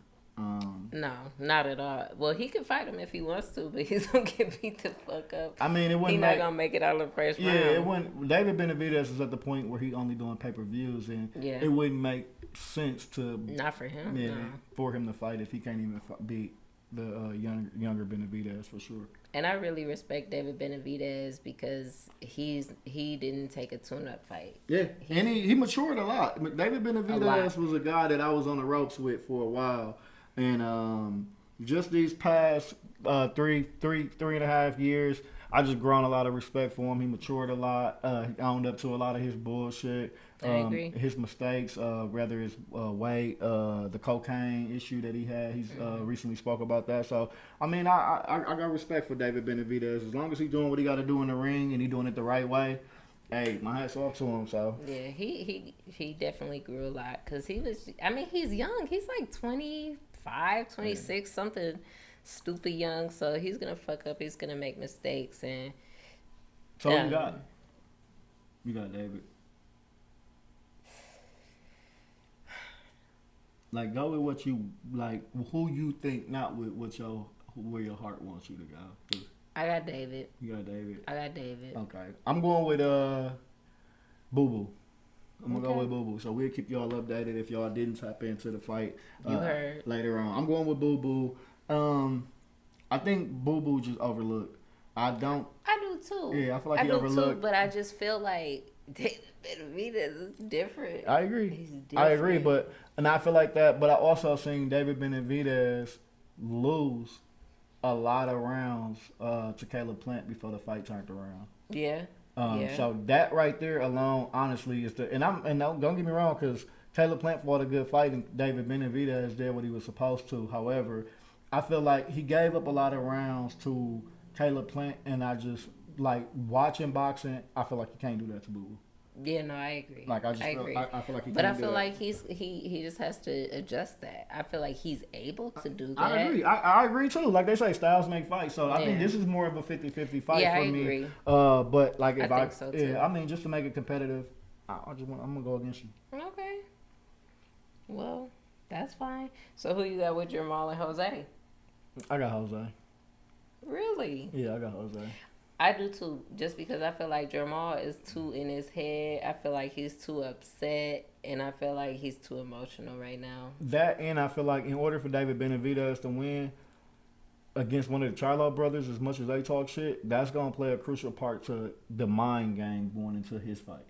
No, not at all. Well, he can fight him if he wants to, but he's gonna get beat the fuck up. I mean, it wouldn't. He's not gonna make it out of the first round. Yeah, it wouldn't. David Benavidez is at the point where he only doing pay-per-views, and it wouldn't make sense to not for him. Yeah, no. For him to fight if he can't even beat the younger Benavidez for sure. And I really respect David Benavidez because he didn't take a tune-up fight. Yeah, and he matured a lot. David Benavidez was a guy that I was on the ropes with for a while. And just these past three and a half years, I just grown a lot of respect for him. He matured a lot. He owned up to a lot of his bullshit. I agree. His mistakes, whether it's weight, the cocaine issue that he had. He's recently spoke about that. So, I mean, I got respect for David Benavidez. As long as he's doing what he got to do in the ring and he's doing it the right way, hey, my hat's off to him. So yeah, he definitely grew a lot because he was. I mean, he's young. He's like 25, 26, something stupid young. So he's gonna fuck up. He's gonna make mistakes. And so you got David. Like, go with what you like. Who you think, not with where your heart wants you to go. I got David. You got David? I got David. Okay. I'm going with Boo Boo. I'm going to go with Boo Boo. So we'll keep y'all updated if y'all didn't tap into the fight you heard. Later on. I'm going with Boo Boo. I think Boo Boo just overlooked. I do too. Yeah, I feel like he overlooked. Too, but I just feel like David Benavidez is different. I agree. He's different. I agree, and I feel like that. But I also seen David Benavidez lose a lot of rounds to Caleb Plant before the fight turned around. Yeah. So that right there alone, honestly, is don't get me wrong, because Caleb Plant fought a good fight and David Benavidez did what he was supposed to. However, I feel like he gave up a lot of rounds to Caleb Plant, and I just like watching boxing. I feel like you can't do that to Boo Boo. Yeah, no, I agree. Like I feel like he. But I feel like he just has to adjust that. I feel like he's able to do that. I agree. I agree too. Like they say, styles make fights. So I think this is more of a 50-50 fight for me. I agree. But like if I think so too. I mean, just to make it competitive, I'm gonna go against you. Okay. Well, that's fine. So who you got with Jermall and Jose? I got Jose. Really? Yeah, I got Jose. I do too, just because I feel like Jermall is too in his head. I feel like he's too upset, and I feel like he's too emotional right now. That, and I feel like in order for David Benavidez to win, against one of the Charlo brothers, as much as they talk shit, that's gonna play a crucial part to the mind game going into his fight.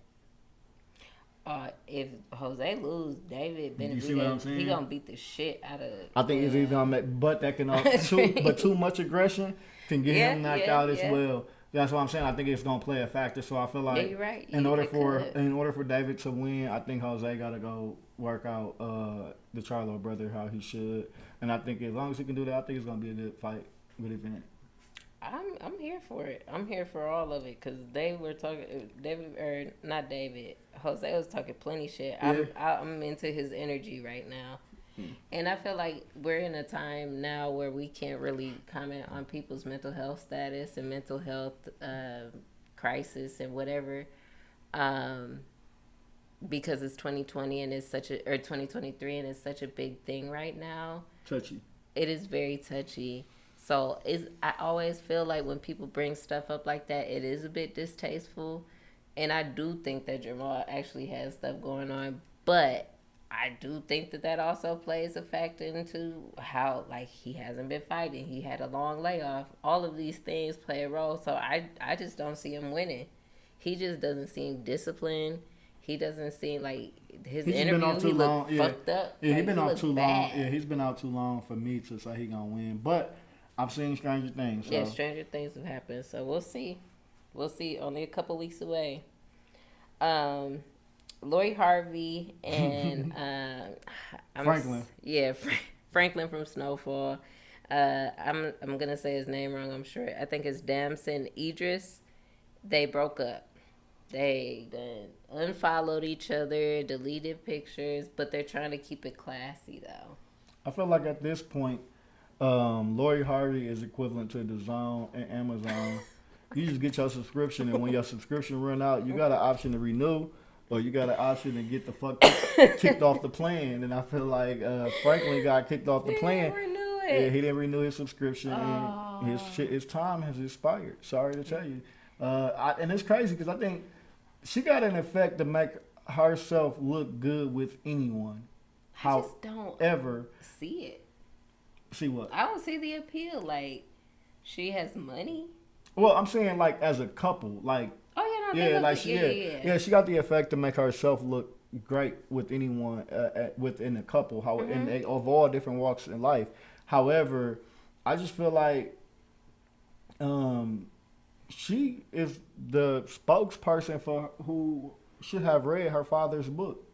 If Jose lose, David You see what I'm Benavidez, saying? he gonna beat the shit out of. I think it's either gonna make, but that can but too much aggression can get him knocked out as well. That's what I'm saying. I think it's gonna play a factor. So I feel like you're right. in order for David to win, I think Jose gotta go work out the Charlo brother how he should. And I think as long as he can do that, I think it's gonna be a good fight, good event. I'm here for it. I'm here for all of it because they were talking. Jose was talking plenty shit. Yeah. I'm into his energy right now. And I feel like we're in a time now where we can't really comment on people's mental health status and mental health crisis and whatever, because it's 2020 and it's or 2023 and it's such a big thing right now. Touchy. It is very touchy. So I always feel like when people bring stuff up like that, it is a bit distasteful. And I do think that Jamal actually has stuff going on, but I do think that also plays a factor into how, like, he hasn't been fighting. He had a long layoff. All of these things play a role. So I just don't see him winning. He just doesn't seem disciplined. He doesn't seem like his interview. He looked fucked up. Yeah, like, he's been out too long. bad. Yeah, he's been out too long for me to say he gonna win. But I've seen Stranger Things. So. Yeah, stranger things have happened. So we'll see. We'll see. Only a couple weeks away. Lori Harvey and Franklin. Franklin from Snowfall. I'm gonna say his name wrong. I'm sure. I think it's Damson Idris. They broke up. They unfollowed each other, deleted pictures, but they're trying to keep it classy though. I feel like at this point, Lori Harvey is equivalent to DAZN and Amazon. You just get your subscription, and when your subscription run out, you got an option to renew, or you got an option to get the fuck kicked off the plan. And I feel like Franklin got kicked off the plan. Yeah, he didn't renew his subscription, and his time has expired. Sorry to tell you. And it's crazy because I think she got an effect to make herself look good with anyone. I just don't ever see it. See what? I don't see the appeal. Like, she has money. Well, I'm saying like as a couple, like she got the effect to make herself look great with anyone within a couple, of all different walks in life. However, I just feel like she is the spokesperson for who should have read her father's book.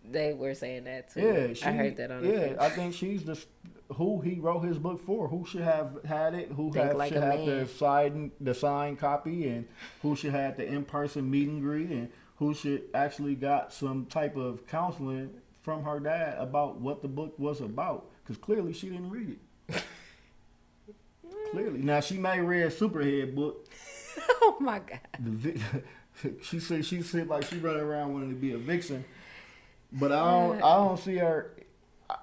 They were saying that too. Yeah, I heard that on. I think she's who he wrote his book for. Who should have had it? Who should have the signed copy, and who should have the in-person meet and greet, and who should actually got some type of counseling from her dad about what the book was about. Because clearly she didn't read it. Clearly, now she may read a Superhead book. Oh my God. She said like she running around wanting to be a vixen. But I don't see her.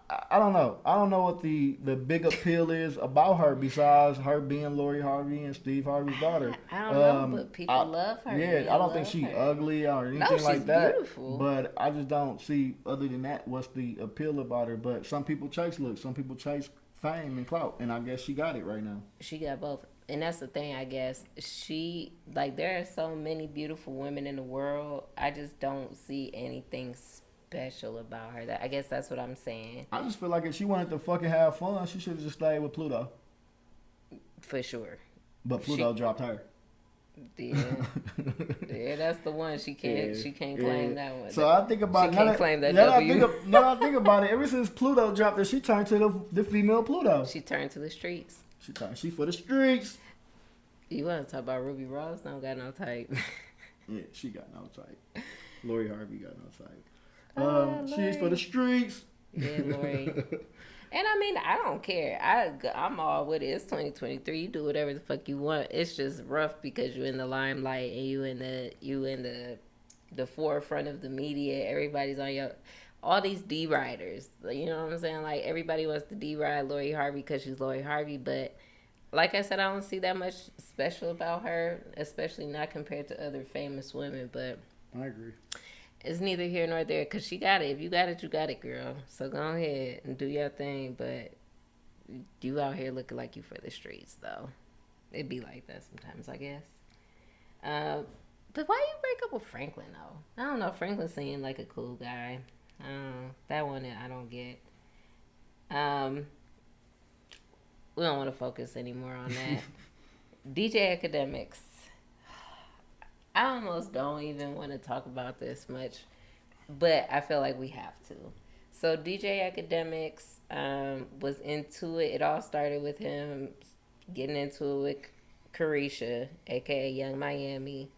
I don't know. I don't know what the big appeal is about her besides her being Lori Harvey and Steve Harvey's daughter. I don't know, but people love her. Yeah, I don't think she's ugly or anything like that. Beautiful. But I just don't see, other than that, what's the appeal about her. But some people chase looks, some people chase fame and clout, and I guess she got it right now. She got both. And that's the thing, I guess. There are so many beautiful women in the world. I just don't see anything special about her. I guess that's what I'm saying. I just feel like if she wanted to fucking have fun, she should have just stayed with Pluto. For sure. But Pluto dropped her. Yeah. Yeah, that's the one. She can't claim that one. So I think about she can't claim that W. Now I think about it, ever since Pluto dropped her, she turned to the female Pluto. She turned to the streets. She for the streets. You want to talk about Ruby Rose? Don't got no type. Yeah, she got no type. Lori Harvey got no type. She's for the streets. Yeah, Lori. And I mean, I don't care. I'm all with it. It's 2023. You do whatever the fuck you want. It's just rough because you're in the limelight and you in the forefront of the media. Everybody's on all these D-riders. You know what I'm saying? Like, everybody wants to D-ride Lori Harvey because she's Lori Harvey. But like I said, I don't see that much special about her, especially not compared to other famous women. But I agree. It's neither here nor there because she got it. If you got it, you got it, girl. So go ahead and do your thing. But you out here looking like you for the streets, though. It'd be like that sometimes, I guess. But why you break up with Franklin though? I don't know. Franklin seemed like a cool guy. That one I don't get. Um, we don't want to focus anymore on that. DJ Academics. I almost don't even want to talk about this much, but I feel like we have to. So DJ Academics was into it. It all started with him getting into it with Carisha, aka Young Miami.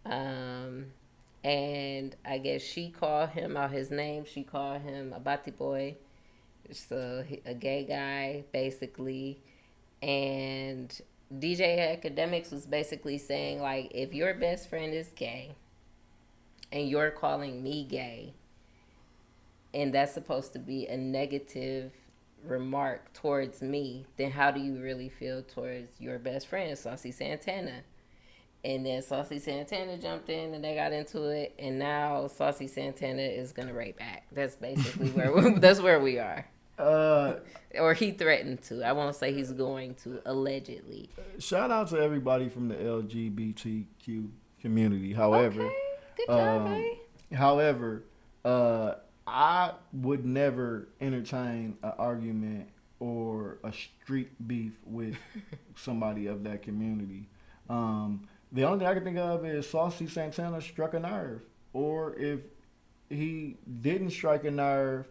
And I guess she called him out his name. She called him a Bati boy, so a gay guy basically. And DJ Academics was basically saying like, if your best friend is gay, and you're calling me gay, and that's supposed to be a negative remark towards me, then how do you really feel towards your best friend, Saucy Santana? And then Saucy Santana jumped in and they got into it, and now Saucy Santana is gonna rape back. That's basically where we are. Or he threatened to. I won't say he's going to, allegedly. Shout out to everybody from the LGBTQ community. However, okay. Good job, however, I would never entertain an argument or a street beef with somebody of that community. The only thing I can think of is Saucy Santana struck a nerve. Or if he didn't strike a nerve,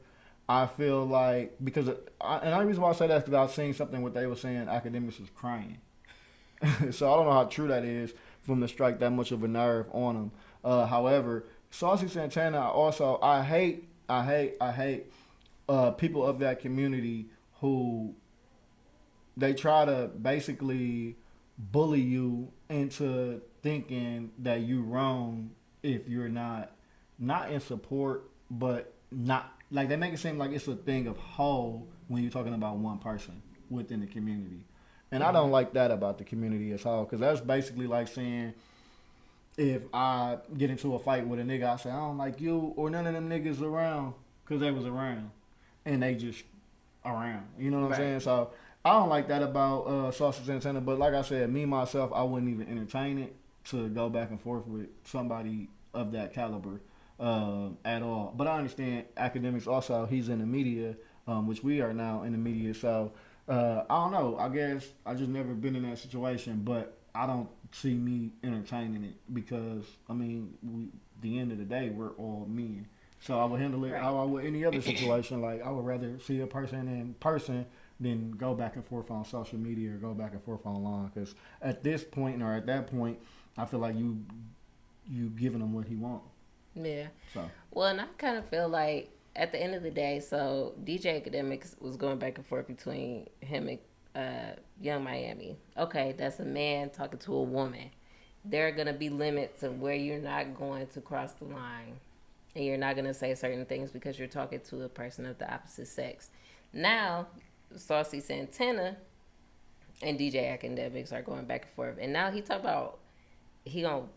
I feel like, because, and the only reason why I say that is because I was seeing something what they were saying, Academics was crying. So I don't know how true that is for him to strike that much of a nerve on him. However, Saucy Santana, also, I hate people of that community who they try to basically bully you into thinking that you wrong if you're not in support, but not like they make it seem like it's a thing of whole when you're talking about one person within the community. And I don't like that about the community as whole, because that's basically like saying, if I get into a fight with a nigga, I say, I don't like you or none of them niggas around because they was around and they just around. You know what I'm saying? So I don't like that about Saucy Santana. But like I said, me, myself, I wouldn't even entertain it to go back and forth with somebody of that caliber at all. But I understand Academics also, he's in the media, which we are now in the media. So I don't know. I guess I just never been in that situation, but I don't see me entertaining it because, I mean, the end of the day, we're all men. So I would handle it how I would any other situation. Like, I would rather see a person in person than go back and forth on social media or go back and forth online. Because at this point or at that point, I feel like you giving him what he wants. Yeah. So. Well, and I kind of feel like at the end of the day, so DJ Academics was going back and forth between him and Young Miami. Okay, that's a man talking to a woman. There are going to be limits of where you're not going to cross the line. And you're not going to say certain things because you're talking to a person of the opposite sex. Now, Saucy Santana and DJ Academics are going back and forth. And now he talk about he going to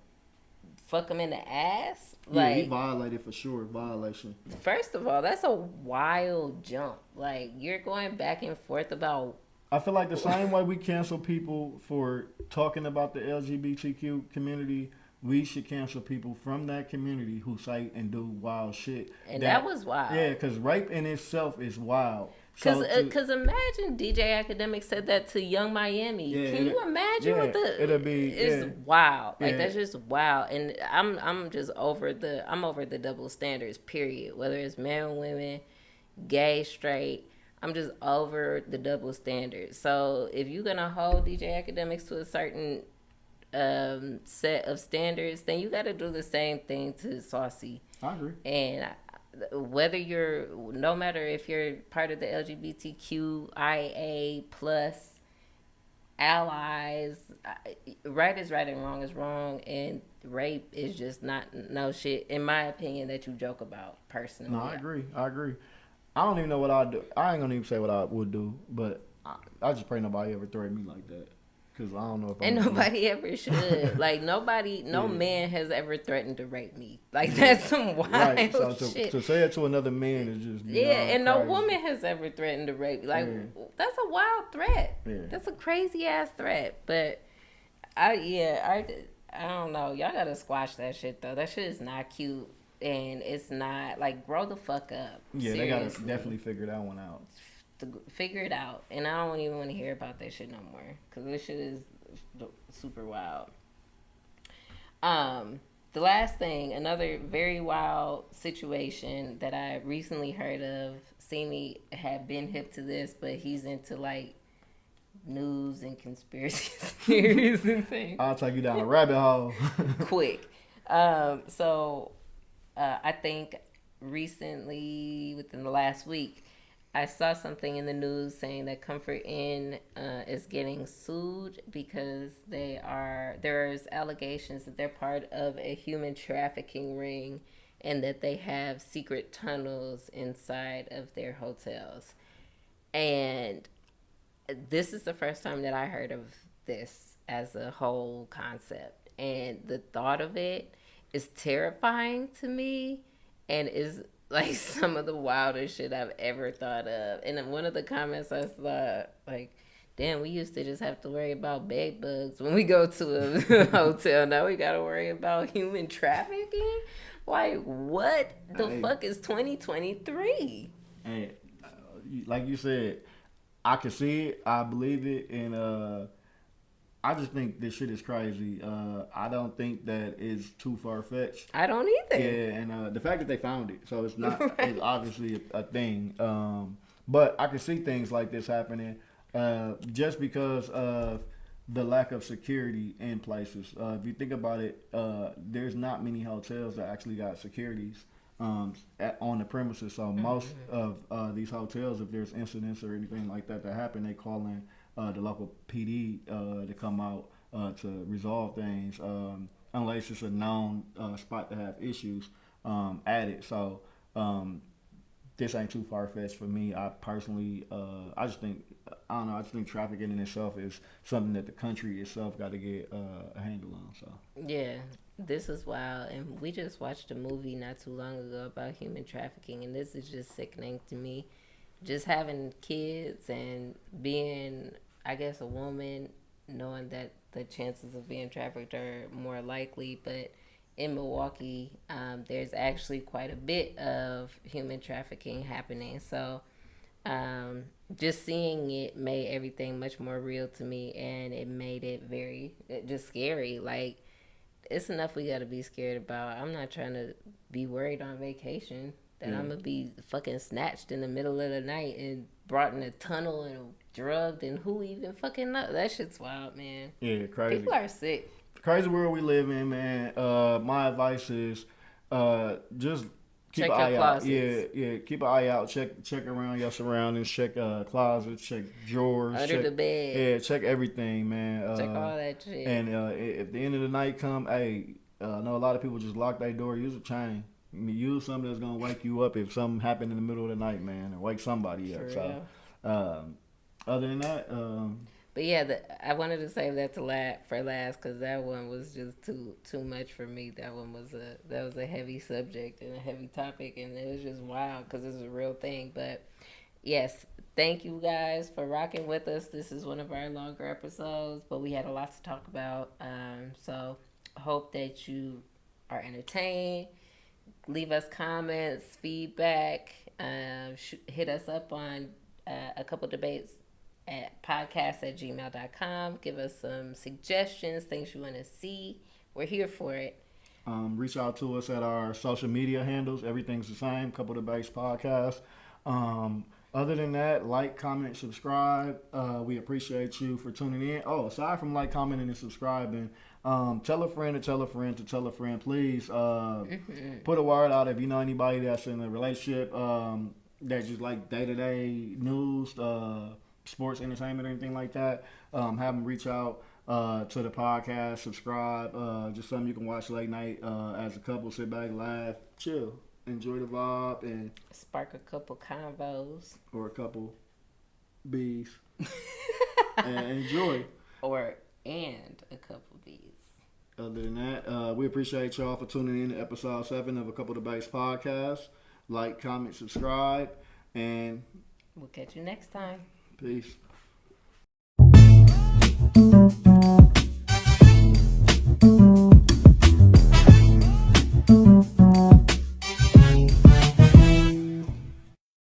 fuck him in the ass. Yeah, he violated for sure. Violation. First of all, that's a wild jump. Like, you're going back and forth about... I feel like the same way we cancel people for talking about the LGBTQ community, we should cancel people from that community who say and do wild shit. And that was wild. Yeah, because rape in itself is wild. Because imagine DJ Academics said that to Young Miami. Yeah, Can you imagine what the... It'll be... It's wild. Like, that's just wild. And I'm just over the double standards, period. Whether it's men, women, gay, straight... I'm just over the double standards. So if you're going to hold DJ Academics to a certain set of standards, then you got to do the same thing to Saucy. I agree. And whether no matter if you're part of the LGBTQIA plus allies, right is right and wrong is wrong. And rape is just not no shit, in my opinion, that you joke about personally. No, I agree. I don't even know what I'd do. I ain't gonna even say what I would do, but I just pray nobody ever threaten me like that. Cause I don't know if And I'm nobody ever should. Like, nobody, no man has ever threatened to rape me. Like, that's some wild right. So shit. to say it to another man is just And no crazy. woman has ever threatened to rape me. Like, that's a wild threat. Yeah. That's a crazy ass threat. But I don't know. Y'all gotta squash that shit though. That shit is not cute, and it's not like grow the fuck up. Yeah, Seriously. they gotta definitely figure that one out. Figure it out, and I don't even want to hear about that shit no more because this shit is super wild. The last thing, another very wild situation that I recently heard of. Simi had been hip to this, but he's into like news and conspiracy theories and things. I'll take you down a rabbit hole. Quick. I think recently, within the last week, I saw something in the news saying that Comfort Inn is getting sued because there's allegations that they're part of a human trafficking ring and that they have secret tunnels inside of their hotels. And this is the first time that I heard of this as a whole concept. And the thought of it is terrifying to me and is like some of the wildest shit I've ever thought of. And in one of the comments I saw, like, damn, we used to just have to worry about bed bugs when we go to a hotel. Now we gotta worry about human trafficking? Like, what the fuck is 2023? And like you said, I can see it, I believe it, and I just think this shit is crazy. I don't think that is too far-fetched. I don't either. Yeah, and the fact that they found it, so it's not, it's obviously a thing. But I can see things like this happening just because of the lack of security in places. If you think about it, there's not many hotels that actually got securities on the premises. So most of these hotels, if there's incidents or anything like that happen, they call in the local PD to come out to resolve things, unless it's a known spot to have issues at it. So this ain't too far-fetched for me. I personally, I just think, I don't know, I just think trafficking in itself is something that the country itself got to get a handle on. So yeah, this is wild. And we just watched a movie not too long ago about human trafficking, and this is just sickening to me. Just having kids and being, I guess, a woman, knowing that the chances of being trafficked are more likely. But in Milwaukee, there's actually quite a bit of human trafficking happening. So just seeing it made everything much more real to me, and it made it very just scary. Like, it's enough we got to be scared about. I'm not trying to be worried on vacation that I'm going to be fucking snatched in the middle of the night and brought in a tunnel and drugged, and who even fucking knows? That shit's wild, man. yeah, crazy. People are sick. Crazy world we live in, man. My advice is just keep Check an your eye closets. out. Yeah, keep an eye out. Check around your surroundings. Check closets. Check drawers. Under the bed. Yeah, check everything, man. Check all that shit. And if the end of the night come, hey, I know a lot of people just lock their door. Use a chain. I mean, use something that's gonna wake you up if something happened in the middle of the night, man, and wake somebody up. For So, real. other than that, But yeah, I wanted to save that for last because that one was just too much for me. That was a heavy subject and a heavy topic, and it was just wild because it's a real thing. But yes, thank you guys for rocking with us. This is one of our longer episodes, but we had a lot to talk about. So hope that you are entertained. Leave us comments, feedback. Hit us up on a couple debates at podcast@gmail.com. Give us some suggestions, things you want to see. We're here for it. reach out to us at our social media handles. Everything's the same. Couple Debates Podcast. Other than that, like, comment, subscribe. We appreciate you for tuning in. Oh, aside from like, commenting, and subscribing, tell a friend to tell a friend to tell a friend. Please put a word out if you know anybody that's in a relationship that just like day-to-day news, sports, entertainment, or anything like that. Have them reach out to the podcast, subscribe. Just something you can watch late night as a couple. Sit back, laugh, chill. Enjoy the vibe and spark a couple convos or a couple bees and enjoy. Or and a couple B's. Other than that, we appreciate y'all for tuning in to episode 7 of A Couple Debates podcast. Like, comment, subscribe, and We'll catch you next time. peace.